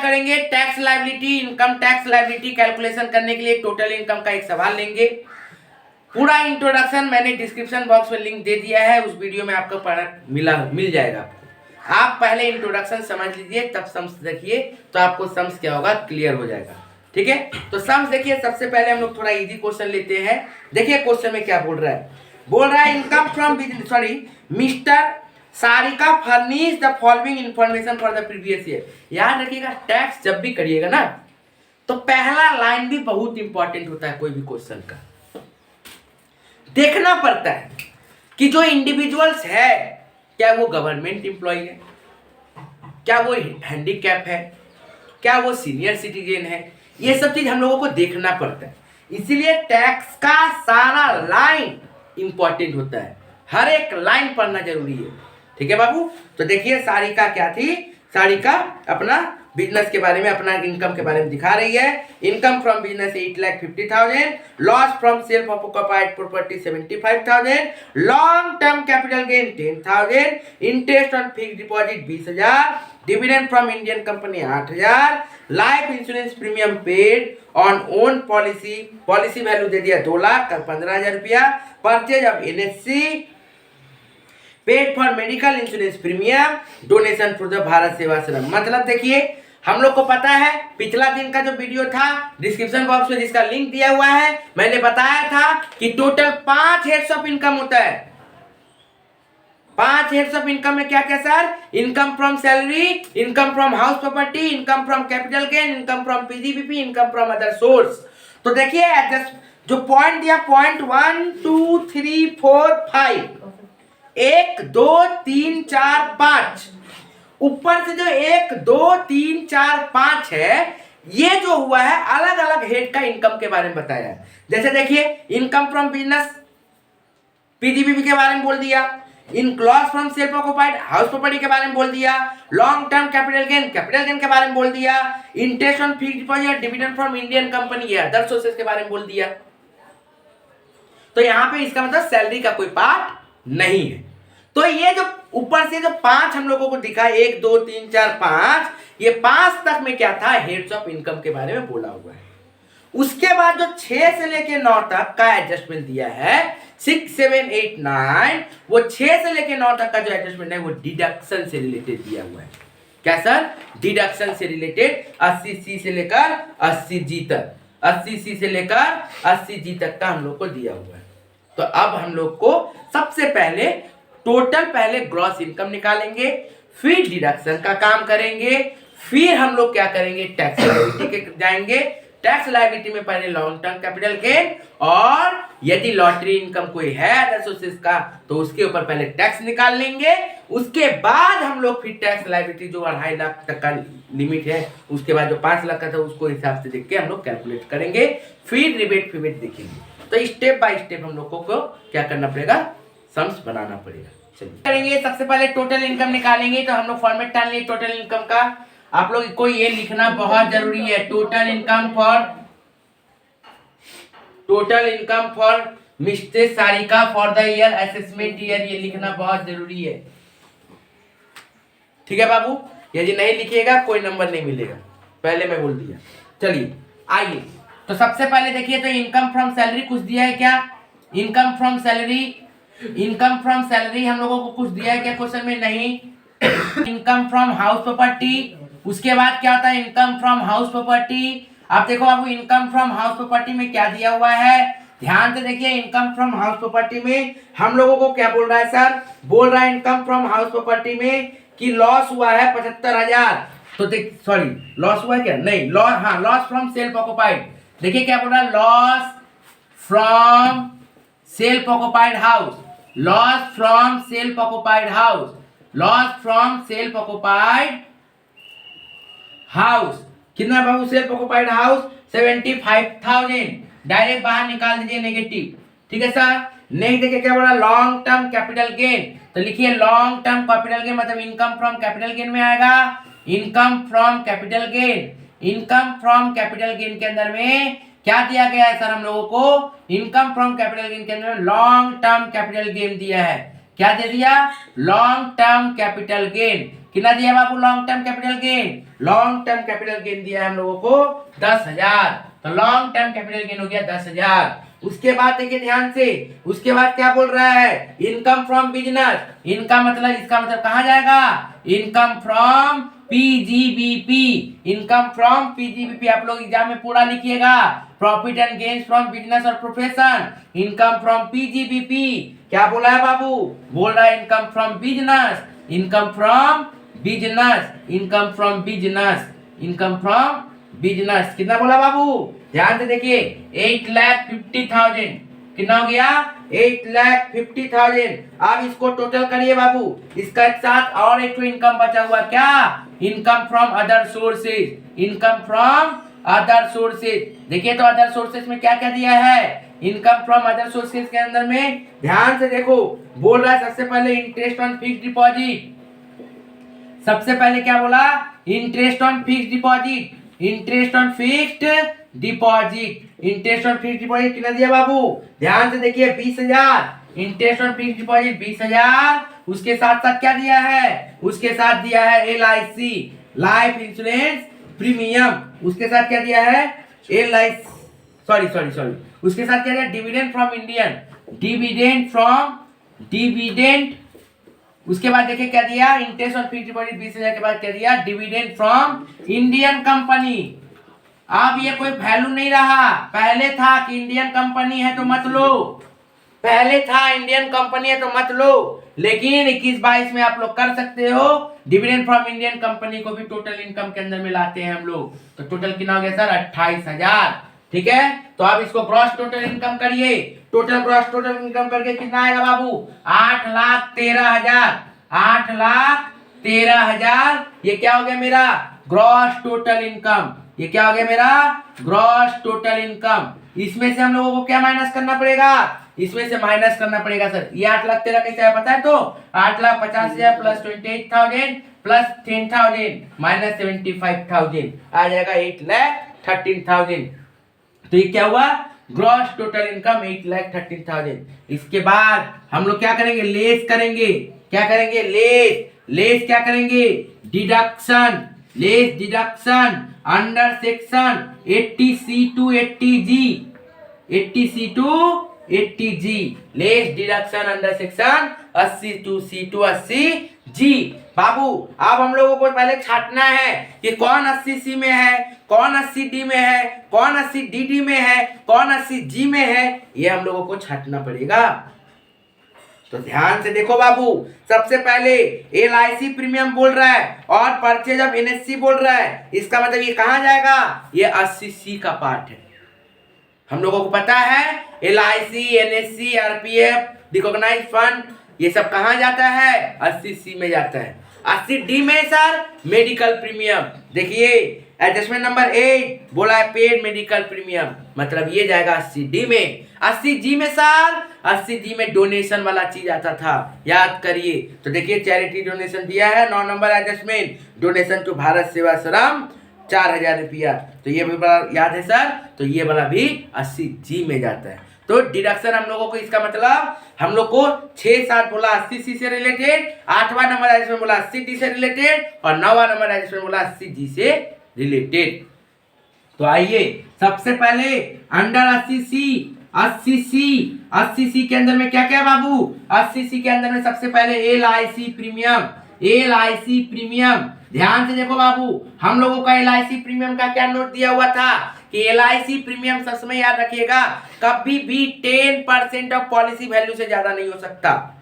करेंगे, tax liability, income tax liability calculation करने के लिए टोटल इनकम का एक सवाल लेंगे। पूरा इंट्रोडक्शन मैंने डिस्क्रिप्शन बॉक्स में लिंक दे दिया है, उस वीडियो में आपको मिल जाएगा आपको। आप पहले इंट्रोडक्शन समझ लीजिए, तब सम्स देखिए, तो आपको सम्स क्या होगा क्लियर हो जाएगा। ठीक है, तो सम्स देखिए, सबसे पहले हम लोग थोड़ा इजी क्वेश्चन लेते हैं। देखिए क्वेश्चन में क्या बोल रहा है, income from business, mister Sarika furnish the following information for the previous year. याद रखिएगा, टैक्स जब भी करिएगा ना, तो पहला लाइन भी बहुत इंपॉर्टेंट होता है। कोई भी क्वेश्चन का देखना पड़ता है कि जो इंडिविजुअल्स है, क्या वो गवर्नमेंट एम्प्लॉय है, क्या वो हैंडीकैप है, क्या वो सीनियर सिटीजन है, ये सब चीज हम लोगों को देखना पड़ता है। इसीलिए टैक्स का सारा लाइन इंपॉर्टेंट होता है, हर एक लाइन पढ़ना जरूरी है। ठीक है बाबू, तो देखिए सारिका क्या थी, सारिका अपना बिजनेस के बारे में, अपना इनकम के बारे में दिखा रही है। Income from business 8,50,000, loss from sale of occupied property 75,000, long term capital gain 10,000, interest on fixed deposit 20,000, dividend from Indian company 8,000, life insurance premium paid on own policy, policy value दे दिया 2,15,000 रुपया, purchase of NSC, paid for medical insurance premium, donation for the Bharat Sevashram. मतलब देखिए, हम लोग को पता है, पिछला दिन का जो वीडियो था डिस्क्रिप्शन बॉक्स में जिसका लिंक दिया हुआ है, मैंने बताया था कि टोटल 5 हेड्स ऑफ इनकम होता है। 5 हेड्स ऑफ इनकम में क्या क्या sir, income from salary, income from house property, income from capital gain, income from PGBP, income from other source. तो देखिए जो पॉइंट दिया, पॉइंट 1 2 3 4 5, 1 2 3 4 5, ऊपर से जो 1 2 3 4 5 है, ये जो हुआ है अलग अलग हेड का इनकम के बारे में बताया है। जैसे देखिए, इनकम फ्रॉम बिजनेस पीजीबीपी के बारे में बोल दिया, इन loss from self occupied house property के बारे में बोल दिया, लॉन्ग टर्म कैपिटल गेन के बारे में बोल दिया, interest on fixed deposit, dividend from Indian company या अदर सोर्सेस के बारे में बोल दिया। तो यहाँ पे इसका मतलब सैलरी का कोई पार्ट नहीं है। तो ये जो ऊपर से जो 5 हम लोगों को दिखा, 1 2 3 4 5, ये 5 तक में क्या था, हेड्स ऑफ इनकम के बारे में बोला हुआ है। उसके बाद जो 6 से लेके 9 तक का एडजस्टमेंट दिया है, 6 7 8 9, वो 6 से लेके 9 तक का जो एडजस्टमेंट है वो डिडक्शन से रिलेटेड दिया हुआ है। क्या सर, डिडक्शन से रिलेटेड 80C से लेकर 80G तक, 80C से लेकर 80G तक का हम लोग को दिया हुआ है। तो अब हम लोग को सबसे पहले टोटल पहले ग्रॉस इनकम निकालेंगे, फिर डिडक्शन का काम करेंगे, फिर हम लोग क्या करेंगे, टैक्स लायबिलिटी के जाएंगे। टैक्स लायबिलिटी में पहले लॉन्ग टर्म कैपिटल गेन, और यदि लॉटरी इनकम कोई है अदर सोर्सेस का, तो उसके ऊपर पहले टैक्स निकाल लेंगे। उसके बाद हम लोग फिर टैक्स लायबिलिटी जो 2.5 लाख तक का लिमिट है, उसके बाद जो 5 लाख का था उसको हिसाब से देख के हम लोग कैलकुलेट करेंगे, फिर रिबेट फिबेट देखेंगे। तो स्टेप बाय स्टेप हम लोग को क्या करना पड़ेगा, सम्स बनाना पड़ेगा। चलिए करेंगे, सबसे पहले टोटल इनकम निकालेंगे। तो हम लोग फॉर्मेट डाल लिए टोटल इनकम का। आप लोग को ये लिखना बहुत जरूरी है, total income for mister Sarika for the year assessment year, ये लिखना बहुत जरूरी है। ठीक है बाबू, यदि नहीं लिखिएगा कोई नंबर नहीं मिलेगा, पहले मैं बोल दिया। चलिए आइए, तो सबसे पहले देखिए, तो इनकम फ्रॉम सैलरी कुछ दिया है क्या, इनकम फ्रॉम सैलरी हम लोगों को कुछ दिया है क्या क्वेश्चन में, नहीं। इनकम फ्रॉम हाउस प्रॉपर्टी, उसके बाद क्या होता है, इनकम फ्रॉम हाउस प्रॉपर्टी। आप देखो बाबू, इनकम फ्रॉम हाउस प्रॉपर्टी में क्या दिया हुआ है, ध्यान से देखिए। इनकम फ्रॉम हाउस प्रॉपर्टी में हम लोगों को क्या बोल रहा है सर, बोल रहा है इनकम फ्रॉम हाउस प्रॉपर्टी में कि लॉस हुआ है 75,000। तो देख, सॉरी लॉस हुआ है क्या, नहीं, लॉस फ्रॉम सेल्फ ऑक्युपाइड। देखिए क्या बोल रहा है, loss from self occupied house, loss from self occupied house, loss from self occupied house. कितना बाबू, सेल्फ ऑक्युपाइड हाउस 75,000, डायरेक्ट बाहर निकाल दीजिए नेगेटिव। ठीक है सर, नेक्स्ट देखिए क्या बोला, लॉन्ग टर्म कैपिटल गेन। तो लिखिए लॉन्ग टर्म कैपिटल गेन मतलब इनकम फ्रॉम कैपिटल गेन में आएगा, income from capital gain. Income from capital gain के अंदर में क्या दिया गया है सर हम लोगों को, इनकम फ्रॉम कैपिटल गेन के अंदर में लॉन्ग टर्म कैपिटल गेन दिया है। क्या दे दिया, लॉन्ग टर्म कैपिटल गेन। कितना दिया बाबू, long term capital gain, long term capital gain दिया है हम लोगों को 10,000। तो लॉन्ग टर्म कैपिटल गेन हो गया 10,000। उसके बाद देखिए ध्यान से, उसके बाद क्या बोल रहा है, इनकम फ्रॉम बिजनेस। इनका मतलब, इसका मतलब कहाँ जाएगा, income from PGBP, income from PGBP. आप लोग एग्जाम में पूरा लिखिएगा, profit and gains from business और प्रोफेशन, इनकम फ्रॉम पीजीबीपी। क्या बोला है बाबू, बोल रहा है income from business, income from business, income from business, income from business. कितना बोला बाबू, ध्यान से देखिए, 8,50,000। कितना हो गया, 8,50,000। अब इसको टोटल करिए बाबू, इसका एक साथ और एक इनकम बचा हुआ, क्या, income from other sources, income from other sources. देखिए तो अदर सोर्सेज में क्या क्या दिया है, इनकम फ्रॉम अदर सोर्सेज के अंदर में ध्यान से देखो, बोल रहा है सबसे पहले इंटरेस्ट ऑन फिक्स्ड डिपॉजिट। सबसे पहले क्या बोला, interest on fixed deposit, interest on fixed deposit, interest on fixed deposit कितना दिया बाबू, ध्यान से देखिए 20,000, इंटरेस्ट ऑन फिक्स्ड डिपॉजिट 20,000। उसके साथ साथ क्या दिया है, उसके साथ दिया है LIC, लाइफ इंश्योरेंस प्रीमियम। उसके साथ क्या दिया है, सॉरी, उसके साथ क्या दिया, dividend from Indian, dividend from, dividend. उसके बाद देखिए क्या दिया, इंटरेस्ट ऑन फिक्स्ड डिपॉजिट 20,000 के बाद क्या दिया, डिविडेंड फ्रॉम इंडियन कंपनी। अब ये कोई वैल्यू नहीं रहा, पहले था कि इंडियन कंपनी है तो मत लो, पहले था इंडियन कंपनी है तो मत लो, लेकिन 21-22 में आप लोग कर सकते हो, डिविडेंड फ्रॉम इंडियन कंपनी को भी टोटल इनकम के अंदर में लाते हैं हम लोग। तो टोटल कितना हो गया सर, 28,000। ठीक है, तो अब इसको ग्रॉस टोटल इनकम करिए, टोटल ग्रॉस टोटल इनकम करके कितना आएगा बाबू, 8,13,000, 8,13,000। ये क्या हो गया मेरा, ग्रॉस टोटल इनकम, ये क्या हो गया मेरा, ग्रॉस टोटल इनकम। इसमें से हम लोगों को क्या माइनस करना पड़ेगा, इसमें से माइनस करना पड़ेगा सर, ये 8,13,000 कैसे है पता है, तो 8,50,000 प्लस 28,000 प्लस 10,000 माइनस 75,000 आ जाएगा 8,13,000। तो ये क्या हुआ, ग्रॉस टोटल इनकम 8,13,000। इसके बाद हम लोग क्या करेंगे, लेस करेंगे, क्या करेंगे, लेस क्या करेंगे, deduction, less deduction under section 80C to 80G, 80C to 80G, less deduction under section 80C to 80G। बाबू अब हम लोगों को पहले छाटना है कि कौन 80C में है, कौन 80D में है, कौन 80DD में है, कौन 80G में है, ये हम लोगों को छाटना पड़ेगा। तो ध्यान से देखो बाबू, सबसे पहले LIC प्रीमियम बोल रहा है और परचेज ऑफ NSC बोल रहा है, इसका मतलब ये कहाँ जाएगा, ये 80C का पार्ट है। हम लोगों को पता है LIC, NSC, RPF, recognise fund, ये सब कहाँ जाता है, 80C में जाता है। 80D में सर मेडिकल प्रीमियम, देखिए एडजस्टमेंट नंबर 8 बोला है पेड मेडिकल प्रीमियम, मतलब ये जाएगा 80D में। 80G में सर, 80G में डोनेशन वाला चीज आता था, याद करिए। तो देखिए चैरिटी डोनेशन दिया है 9 number adjustment, donation to Bharat Sevashram 4,000 रुपया, तो ये भी बड़ा याद है सर, तो ये वाला भी 80G में जाता है। तो डिडक्शन हम लोगों को, इसका मतलब हम लोग को 6-7 बोला 80C से रिलेटेड, 8वां नंबर एडजस्टमेंट बोला 80D से रिलेटेड और 9वां नंबर एडजस्टमेंट बोला 80G से रिलेटेड। तो आइए सबसे पहले अंडर 80C, 80C के अंदर में क्या क्या बाबू, 80C के अंदर में सबसे पहले LIC प्रीमियम, LIC प्रीमियम। ध्यान से देखो बाबू, हम लोगों का LIC प्रीमियम का क्या नोट दिया हुआ था कि LIC प्रीमियम सच में याद रखिएगा, कभी भी 10% ऑफ पॉलिसी वैल्यू से ज्यादा नहीं हो सकता।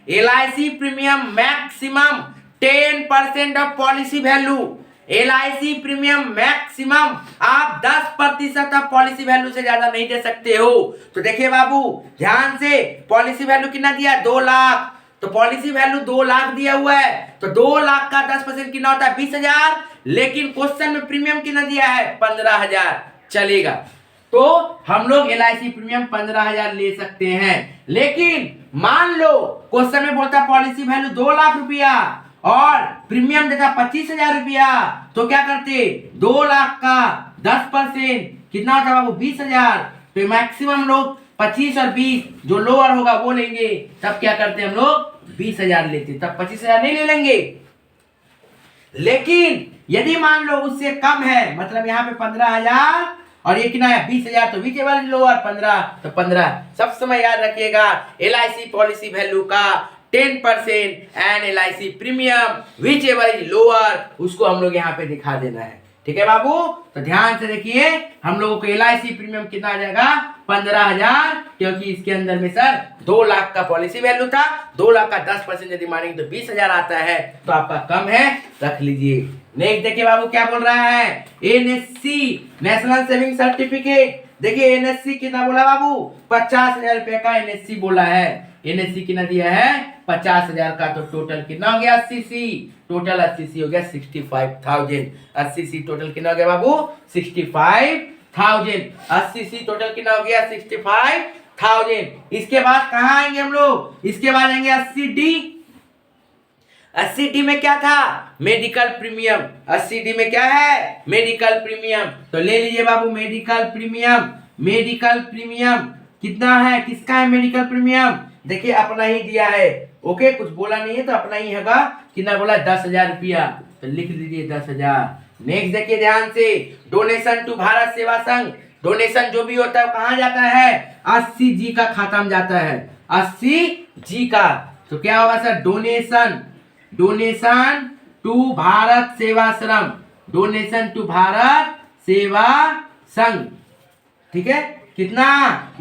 LIC premium maximum 10% of policy value, LIC premium maximum आप 10% ऑफ पॉलिसी वैल्यू से ज्यादा नहीं दे सकते हो। तो देखिए बाबू ध्यान से, पॉलिसी वैल्यू कितना दिया, 2 लाख, तो पॉलिसी वैल्यू 2 लाख दिया हुआ है, तो 2 लाख का 10% कितना होता है, 20,000, लेकिन क्वेश्चन में प्रीमियम कितना दिया है, 15,000, चलेगा। तो हम लोग LIC प्रीमियम 15,000 ले सकते हैं, लेकिन मान लो क्वेश्चन में बोलता पॉलिसी वैल्यू 2 लाख रुपया और प्रीमियम देता 25,000 रुपया, तो क्या करते, 2 लाख का 10% कितना होता बाबू, 20,000, तो मैक्सिमम लोग 25 और 20 जो लोअर होगा वो लेंगे, तब क्या करते हैं हम लोग 20,000 लेते, तब 25,000 नहीं ले लेंगे। लेकिन यदि मान लो उससे कम है, मतलब यहाँ पे 15,000 और ये कितना है 20,000, तो बीच वाले लोअर 15, तो 15। सब समय याद रखिएगा LIC पॉलिसी वैल्यू का 10% and LIC premium which ever is lower, उसको हम लोग यहाँ पे दिखा देना है। ठीक है बाबू, तो ध्यान से देखिए, हम लोगों को LIC प्रीमियम कितना आ जाएगा 15,000, क्योंकि इसके अंदर में सर 2 लाख का पॉलिसी वैल्यू था, 2 लाख का 10% यदि मानेंगे तो 20,000 आता है, तो आपका कम है, रख लीजिए। नेक्स्ट देखिए बाबू क्या बोल रहा है, NSC नेशनल सेविंग सर्टिफिकेट। देखिए NSC कितना बोला बाबू, 50,000 रुपए का NSC बोला है। NSC कितना दिया है 50,000 का, तो टोटल कितना हो गया 80C, टोटल 80C हो गया 65,000। 80C टोटल कितना हो गया बाबू 65,000। 80C टोटल कितना हो गया 65,000। इसके बाद कहाँ आएंगे हम लोग, इसके बाद आएंगे 80D। 80D में क्या था, मेडिकल प्रीमियम। 80D में क्या है, मेडिकल प्रीमियम। तो ले लीजिए बाबू मेडिकल प्रीमियम। मेडिकल प्रीमियम कितना है, किसका है मेडिकल प्रीमियम, देखिए अपना ही दिया है। ओके, कुछ बोला नहीं है तो अपना ही होगा। कितना बोला 10,000 रुपया, तो लिख दीजिए 10,000। नेक्स्ट देखिए ध्यान से, डोनेशन टू भारत सेवा संघ। डोनेशन जो भी होता है कहाँ जाता है, 80G का खाता में जाता है, 80G का। तो क्या होगा sir, donation, donation to Bharat Sevashram, donation to Bharat Seva Sangh. ठीक है, कितना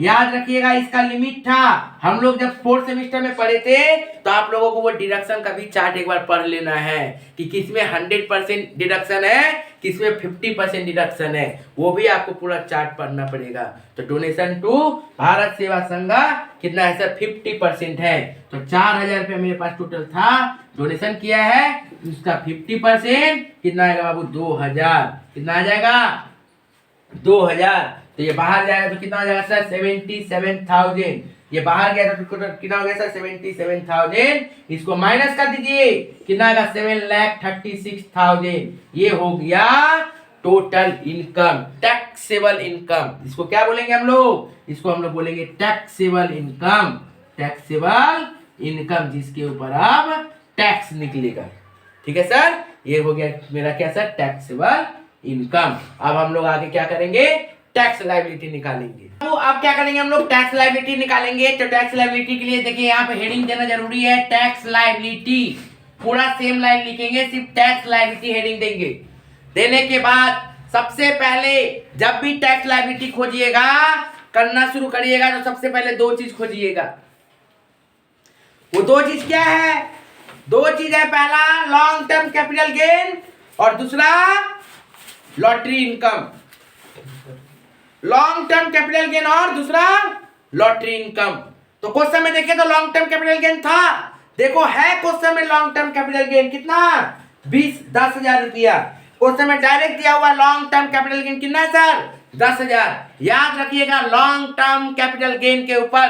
याद रखिएगा, इसका लिमिट था। हम लोग जब 4th सेमेस्टर में पढ़े थे तो आप लोगों को वो डिडक्शन का भी चार्ट एक बार पढ़ लेना है कि किसमें 100% डिडक्शन है, किसमें 50% डिडक्शन है, वो भी आपको पूरा चार्ट पढ़ना पड़ेगा। तो डोनेशन टू भारत सेवा संघ कितना है सर 50% है। तो 4,000 रुपया मेरे पास टोटल था, डोनेशन किया है, उसका 50% कितना आएगा बाबू 2,000। कितना आ जाएगा 2,000। तो ये बाहर जाएगा तो कितना हो जाएगा सर 77,000। ये बाहर गया तो कितना हो गया सर 77,000। इसको माइनस कर दीजिए, कितना आएगा 7,36,000। ये हो गया टोटल इनकम, टैक्सेबल इनकम। इसको क्या बोलेंगे हम लोग, इसको हम लोग बोलेंगे टैक्सेबल इनकम। टैक्सेबल इनकम जिसके ऊपर अब टैक्स निकलेगा। ठीक है सर, ये हो गया मेरा क्या सर टैक्सेबल इनकम। अब हम लोग आगे क्या करेंगे, टैक्स लायबिलिटी निकालेंगे। तो अब क्या करेंगे हम लोग, टैक्स लायबिलिटी निकालेंगे। तो टैक्स लायबिलिटी के लिए देखिए यहाँ पे हेडिंग देना जरूरी है, टैक्स लायबिलिटी। पूरा सेम लाइन लिखेंगे, सिर्फ टैक्स लायबिलिटी हेडिंग देंगे। देने के बाद सबसे पहले जब भी टैक्स लायबिलिटी खोजिएगा, करना शुरू करिएगा, तो सबसे पहले 2 चीज खोजिएगा। वो 2 चीज क्या है, 2 चीज है, पहला लॉन्ग टर्म कैपिटल गेन और दूसरा lottery income. Long term capital gain और दूसरा लॉटरी इनकम। तो क्वेश्चन में देखिए तो लॉन्ग टर्म कैपिटल गेन था, देखो है क्वेश्चन में लॉन्ग टर्म कैपिटल गेन कितना 10,000 रुपया। क्वेश्चन में डायरेक्ट दिया हुआ लॉन्ग टर्म कैपिटल गेन कितना है सर 10,000। याद रखिएगा लॉन्ग टर्म कैपिटल गेन के ऊपर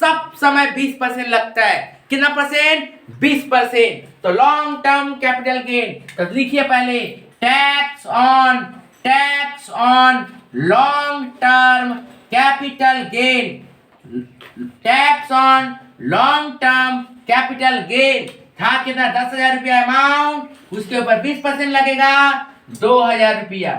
सब समय 20% लगता है। कितना परसेंट, 20%। तो लॉन्ग टर्म कैपिटल गेन, तो लिखिए पहले tax on long term capital gain. Tax on long term capital gain था कितना 10,000 रुपया अमाउंट, उसके ऊपर 20% लगेगा 2,000 रुपया।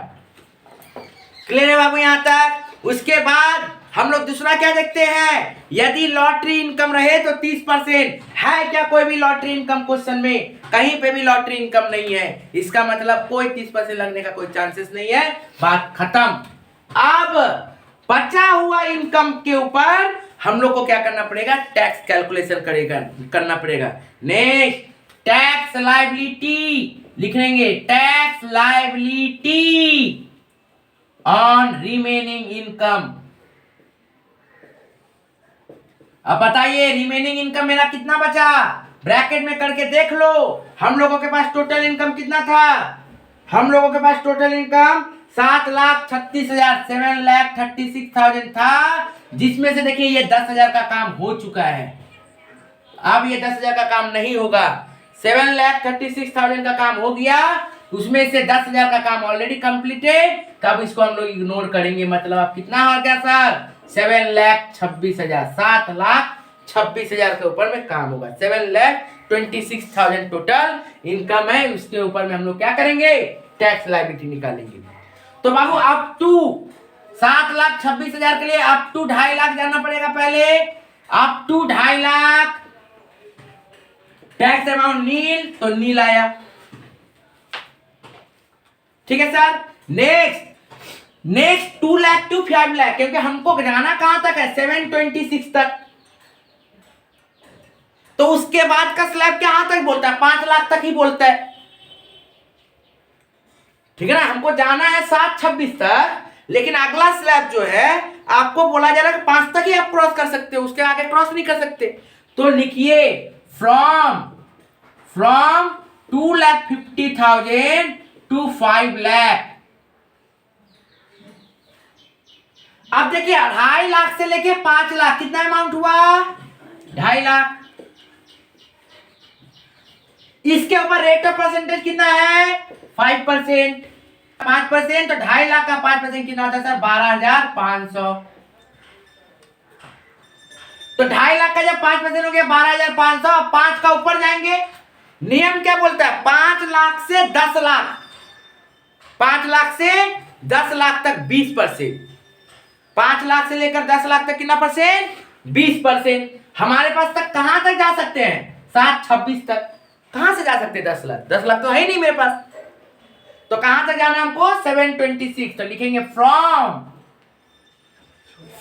क्लियर है बाबू यहाँ तक। उसके बाद हम लोग दूसरा क्या देखते हैं, यदि लॉटरी इनकम रहे तो 30% है। क्या कोई भी लॉटरी इनकम क्वेश्चन में कहीं पे भी लॉटरी इनकम नहीं है, इसका मतलब कोई 30% लगने का कोई चांसेस नहीं है, बात खत्म। अब बचा हुआ इनकम के ऊपर हम लोग को क्या करना पड़ेगा, टैक्स कैलकुलेशन करना पड़ेगा। नेक्स्ट टैक्स लायबिलिटी लिख लेंगे, tax liability on remaining income. अब बताइए रिमेनिंग इनकम मेरा कितना बचा, ब्रैकेट में करके देख लो। हम लोगों के पास टोटल इनकम कितना था, हम लोगों के पास टोटल इनकम 7,36,000 7,36,000 था, जिसमें से देखिए ये 10,000 का काम हो चुका है। अब ये 10,000 का काम नहीं होगा, 7,36,000 का काम हो गया, उसमें से 10,000 का काम ऑलरेडी कंप्लीटेड। तब इसको हम लोग इग्नोर करेंगे, मतलब अब कितना हो गया सर 7,26,000, 7,26,000 के ऊपर में काम होगा। 7,26,000 टोटल इनकम है, उसके ऊपर में हम लोग क्या करेंगे, टैक्स लायबिलिटी निकालेंगे। तो बाबू अप टू 7,26,000 के लिए अप टू 2.5 लाख जाना पड़ेगा पहले, up to 2.5 lakh, tax amount nil, तो नील आया। ठीक है sir. Next 2 lakh to 5 lakh, क्योंकि हमको जाना कहां तक है, 726 तक। तो उसके बाद का स्लैब कहां तक बोलता है, 5 लाख तक ही बोलता है। ठीक है ना, हमको जाना है 726 तक, लेकिन अगला स्लैब जो है आपको बोला जा रहा है कि 5 तक ही आप क्रॉस कर सकते हो, उसके आगे क्रॉस नहीं कर सकते। तो लिखिए फ्रॉम 2,50,000 टू 5 लाख। अब देखिए 2.5 लाख से लेके 5 लाख कितना अमाउंट हुआ, 2.5 लाख। इसके ऊपर रेट ऑफ परसेंटेज कितना है, 5%, 5%, तो 2.5 लाख का 5% कितना होता है सर, 12,500। तो 2.5 लाख का जब 5% हो गया 12,500, 5 का ऊपर जाएंगे। नियम क्या बोलता है, 5 लाख से 10 लाख, 5 लाख से 10 लाख तक 20%, 5 लाख से लेकर 10 लाख तक कितना परसेंट, 20%। हमारे पास तक कहां तक जा सकते हैं, 726 तक। कहां से जा सकते हैं, 10 लाख, 10 लाख तो है ही नहीं मेरे पास। तो कहां तक जाना हमको, 726। तो लिखेंगे फ्रॉम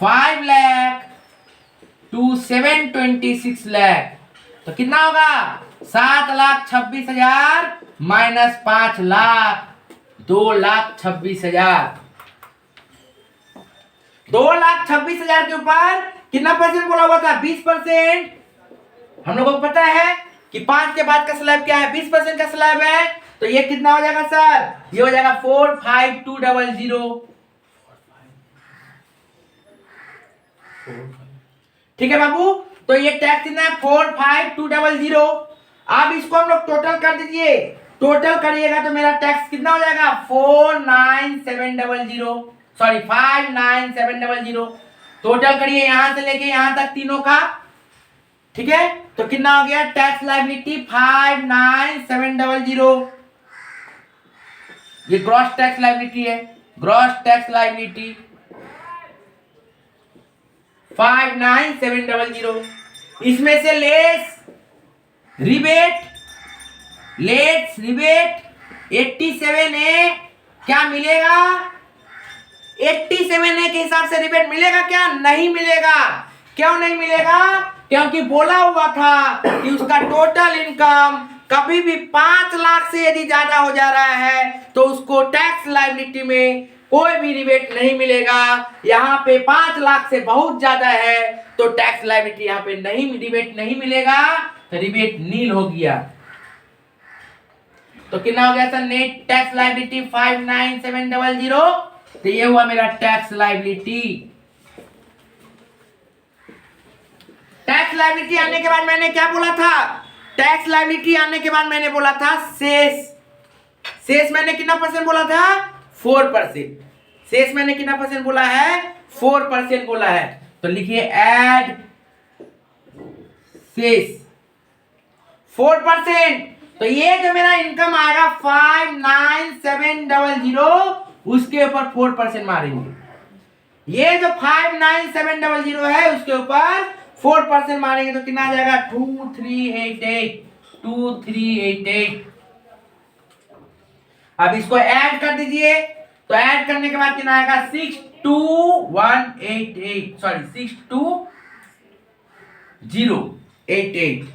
5 लाख टू 726 लाख। तो कितना होगा, 7,26,000 माइनस 5 लाख, 2,26,000। 2,26,000 के ऊपर कितना परसेंट बोला हुआ था, 20%। हम लोगों को पता है कि 5 के बाद का स्लैब क्या है, 20% का स्लैब है। तो ये कितना हो जाएगा सर, ये हो जाएगा 4,5,200। ठीक है बाबू, तो ये टैक्स कितना है, 4,5,200। अब इसको हम लोग टोटल कर दीजिए, टोटल करिएगा तो मेरा टैक्स कितना हो जाएगा, 4,9,700, सॉरी 5,9,700। टोटल करिए यहां से लेके यहां तक तीनों का। ठीक है, तो कितना हो गया टैक्स लायबिलिटी, 5,9,700। ये ग्रॉस टैक्स लायबिलिटी है, ग्रॉस टैक्स लायबिलिटी 5,9,700। इसमें से लेस रिबेट 87A क्या मिलेगा, 87A के हिसाब से रिबेट मिलेगा क्या, नहीं मिलेगा। क्यों नहीं मिलेगा, क्योंकि बोला हुआ था कि उसका टोटल इनकम कभी भी 5 लाख से यदि ज्यादा हो जा रहा है तो उसको टैक्स लायबिलिटी में कोई भी रिबेट नहीं मिलेगा। यहाँ पे 5 लाख से बहुत ज्यादा है तो टैक्स लायबिलिटी यहाँ पे नहीं, रिबेट नहीं मिलेगा, तो रिबेट नील हो गया। तो कितना हो गया सर, नेट टैक्स लायबिलिटी 5,9,700। तो ये हुआ मेरा टैक्स लायबिलिटी। टैक्स लायबिलिटी आने के बाद मैंने क्या बोला था, टैक्स लायबिलिटी आने के बाद मैंने बोला था शेष। शेष मैंने कितना परसेंट बोला था, 4%। शेष मैंने कितना परसेंट बोला है, 4% बोला है। तो लिखिए ऐड शेष 4%। तो ये जो मेरा इनकम आएगा 5,9,700, उसके ऊपर 4% मारेंगे। ये जो 5,9,700 है उसके ऊपर 4% मारेंगे तो कितना आ जाएगा, 2,388। अब इसको ऐड कर दीजिए, तो ऐड करने के बाद कितना आएगा, 6,2,188, सॉरी 6,2,088।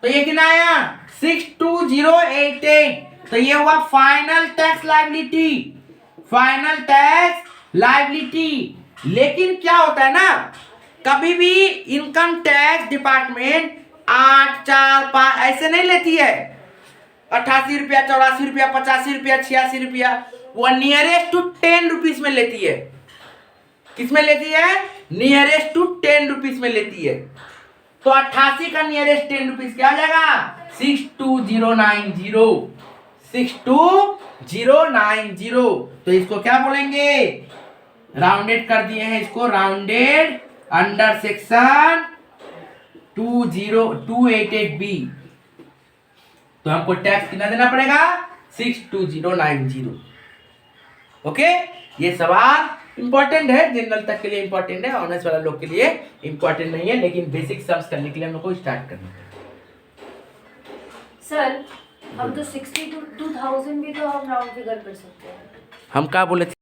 तो ये कितना आया, 6,2,088। तो ये हुआ final tax liability, final tax liability. लेकिन क्या होता है ना, कभी भी इनकम टैक्स डिपार्टमेंट 8, 4, 5 ऐसे नहीं लेती है, 88 रुपया, 84 रुपया, 85 रुपया, 86 रुपया, वो नियरेस्ट टू 10 रुपीज में लेती है। किसमें लेती है, नियरेस्ट टू 10 रुपीज में लेती है। तो 88 का नियरेस्ट 10 रुपीज क्या आ जाएगा, 6,2,090, 6,2,090। तो इसको क्या बोलेंगे, राउंडेड कर दिए हैं इसको, राउंडेड अंडर सेक्शन 288B। तो हमको टैक्स कितना देना पड़ेगा, 62090। ओके, ये सवाल इंपॉर्टेंट है, जनरल तक के लिए इंपॉर्टेंट है, ऑनर्स वाला लोग के लिए इंपॉर्टेंट नहीं है, लेकिन बेसिक सम्स करने के लिए हम लोग को स्टार्ट करना है। सर हम तो 60 to 2000 भी तो हम राउंड फिगर कर सकते हैं। हम क्या बोले थे?